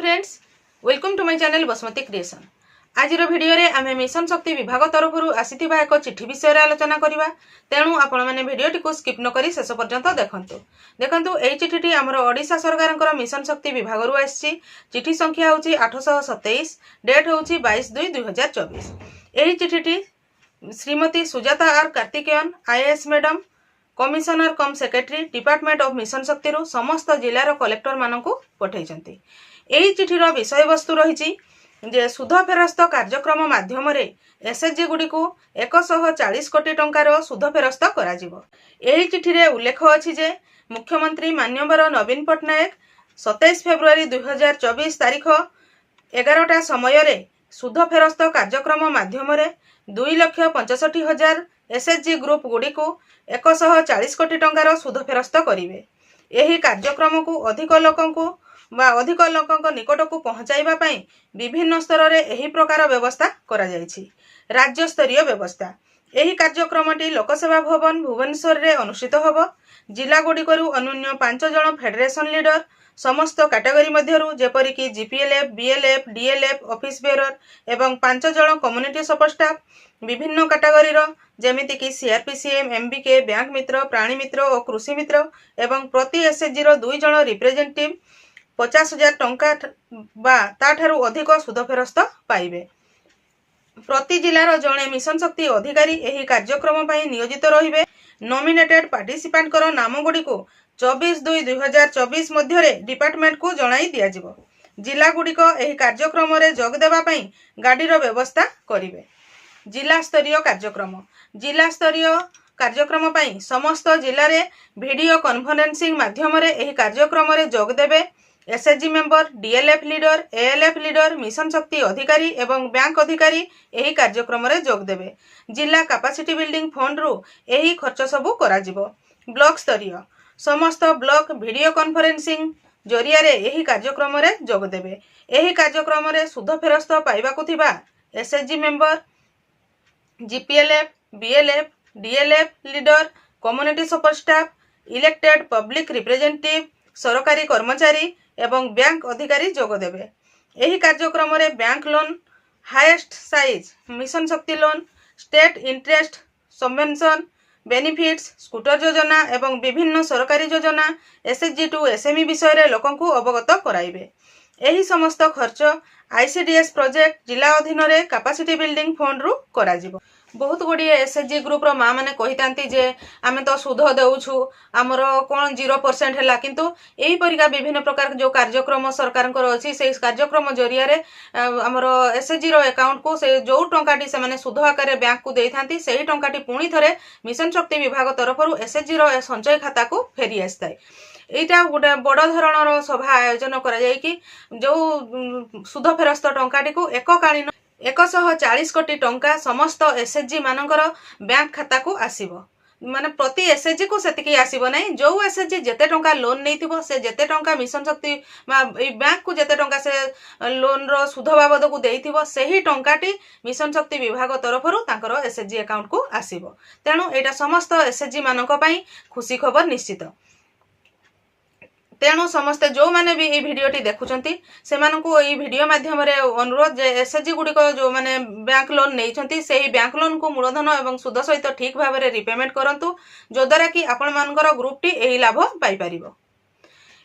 Friends, welcome to my channel Basumati creation. आज video रे आमे मिशन शक्ति विभाग तरफ आसीथिबा एक चिठी विषय रे आलोचना करिबा। तेणु आपण माने वीडियोटी को स्किप न करी शेष पर्यंत देखंतु एई चिठीटी हमर ओडिशा सरकारनकर मिशन शक्ति विभाग रु आसी। चिठी संख्या होची 827, डेट होची 22/2/2024। एई चिठीटी Shrimati Sujata R Karthikeyan IAS madam, commissioner cum secretary department of mission Shakti रु समस्त जिलार कलेक्टर मानकु पठाइछंती। एई चिठीर विषय वस्तु रही जे सुध फेरस्त कार्यक्रम माध्यम एसएचजी गुडी को 140 कोटी टंकार सुध फेरस्त करा जिवो। एही चिठी रे उल्लेख अछि जे मुख्यमंत्री माननीय नवीन पटनायक 27 फेब्रुआरी 2024 तारीख 11टा समय रे सुध फेरस्त कार्यक्रम माध्यम 2,65,000 एसएचजी ग्रुप गुडी को 140 कोटी टंकार सुध फेरस्त करिवे। एही कार्यक्रम को अधिक लोकंक निकट को पहुंचाइबा पई विभिन्न स्तर रे एही प्रकार व्यवस्था करा जायछि। राज्य स्तरीय व्यवस्था एही कार्यक्रमटी लोकसेवा भवन भुवनेश्वर रे अनुष्ठित होबो। जिला गुडी करू अन्य 5 जण फेडरेशन लीडर समस्त कैटेगरी मध्यरु जेपरि कि जीपीएलएफ, बीएलएफ, डीएलएफ ऑफिस बेरर एवं 5 जण कम्युनिटी सपोर्ट स्टाफ विभिन्न कैटेगरी रो जेमिति कि सीआरपीसीएम, एमबीके, बैंक मित्र, प्राणी मित्र और कृषि मित्र एवं प्रति एसएचजी रो 2 जण रिप्रेजेंटेटिव 50,000 टंका बा ताठारु अधिक सुध फेरस्त पाइबे। प्रति जिलार जणे मिशन शक्ति अधिकारी एही कार्यक्रम पई नियोजित रहिबे। नॉमिनेटेड पार्टिसिपेंट कर नाम गुडी को 24/2/2024 मध्य रे डिपार्टमेंट को जणाई दिया जिवो। जिला गुडी को एही कार्यक्रम रे जोग देबा पई गाडीर व्यवस्था करिवे। जिला स्तरीय कार्यक्रम पई समस्त जिला रे वीडियो कॉन्फ्रेंसिंग माध्यम रे एही कार्यक्रम रे जोग देबे। SHG member, DLF leader, ALF leader, mission Shakti अधिकारी एवं बैंक अधिकारी एही कार्यक्रम रे जोग देबे। जिला कैपेसिटी बिल्डिंग फंड रु एही खर्च सबु करा जिवो। ब्लॉक स्तरीय समस्त ब्लॉक वीडियो कॉन्फ्रेंसिंग जरिया रे एही कार्यक्रम रे जोग देबे। एही कार्यक्रम रे सुध फेरस्त पाइबा को थिबा SHG member, GPLF, BLF, DLF leader, community support staff, elected public representative, सरकारी कर्मचारी एवं बैंक अधिकारी जोग देबे। एही कार्यक्रम रे bank loan, highest size mission Shakti loan, state interest subvention, benefits, scooter योजना एवं विभिन्न सरकारी योजना एसएचजी टू एसएमई विषय रे लोकन को अवगत कराइबे। एही समस्त खर्च आईसीडीएस प्रोजेक्ट जिला अधीन रे कैपेसिटी बिल्डिंग फंड रु करा जिवो। बहुत गुड़ी एसएचजी ग्रुप रो माँ मैंने कही जे आमे तो सुध देउछु आमर कौन 0% है, किंतु यही परिका विभिन्न प्रकार जो कार्यक्रम सरकार अच्छी से कार्यक्रम जरिया रे आमर एसएचजी रो अकाउंट को से जो टंकाटी से माने सुध आकार बैंक को देइथांती सेही टंकाटी पुणी थरे मिशन शक्ति विभाग तरफरु एसएचजी रो संचय खाता को फेरी आस्ताय। एटा गोटे बड़ धरणर सभा आयोजन करा जाय कि जो सुध फेरस्त टंकाटी को एककालीन 140 कोटी टंका समस्त एसएचजी मानकर बैंक खाता को आसीबो। माने प्रति एसएचजी को सेतिकी आसीबो नै। जो एसएचजी जेते टंका लोन नैथिबो से जेते टंका मिशन शक्ति बैंक को जेते टंका से लोन रो सुध बाबद को देइथिबो सेही टंकाटी मिशन शक्ति विभाग तरफरु तांकर एसएचजी अकाउंट को आसीबो। तेणु एटा समस्त एसएचजी मानक पई खुशी खबर निश्चित। तेणु समस्ते जो माने भी ये वीडियोटी देखुचंती से मानकु ये वीडियो माध्यम रे अनुरोध जे एसएचजी गुडी को जो माने बैंक लोन नैछंती सेही बैंक लोन को मूलधन एवं सुध सहित ठीक भाव में रिपेमेंट करंतु जो द्वारा कि आपण मानकर ग्रुप टी एही लाभ पाई परिबो।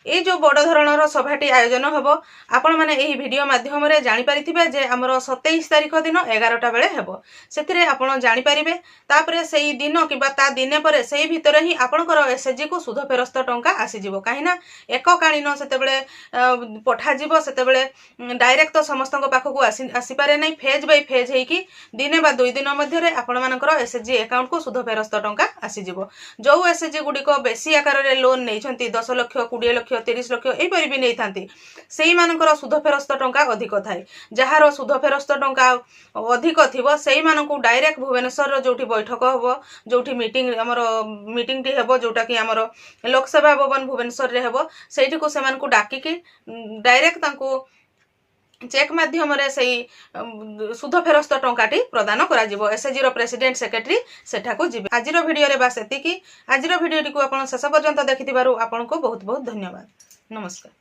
ये जो बड़ धरणर सभाटी आयोजन होबो आपण माने एही वीडियो माध्यम रे जानि परिथिबे जे हमर 27 तारिख दिन 11टा बेले हेबो। सेथिरे आपण जानि परिबे तापरे सेही दिन किबा ता दिने परे सेही भितरे ही आपणकर एसएचजी को सुध फेरस्त टंका आसी जिवो। काहिना एककालीन सेते बेले पठा जिवो सेते बेले डायरेक्ट तो समस्तक पाखकू आसी पारे नै। फेज बाय फेज हेई कि दिने बा 2 दिन मध्य रे आपण मानकर एसएचजी अकाउंट को सुध फेरस्त टंका आसी जिवो। जो एसएचजी गुडी को बेसी आकार रे लोन नैछंती 10 लाख 20 लाख 30 लाख एपरी भी नहीं थांती सेही मानकर सुध फेरस्त टंका अधिक थाए। जहार सुध फेरस्त टंका अधिक थिबो सेही मानकु डायरेक्ट भुवनेश्वर रो जोठी बैठक होबो जोठी मीटिंग टी हेबो जोटा कि हमर लोकसेवा भवन भुवनेश्वर रे हेबो सेठी को सेमान को डाकी कि डायरेक्ट तांको चेक माध्यम रे सही सुध फेरस्त टंकाटी प्रदान करा जिवो। एसएचजी रो प्रेसिडेंट सेक्रेटरी सेठा को जिवे। आजिरो वीडियो रे बास एतिकी। आजिरो वीडियोटी को आपण शेष पर्यंत देखिथिबारु आपनको बहुत बहुत धन्यवाद। नमस्कार।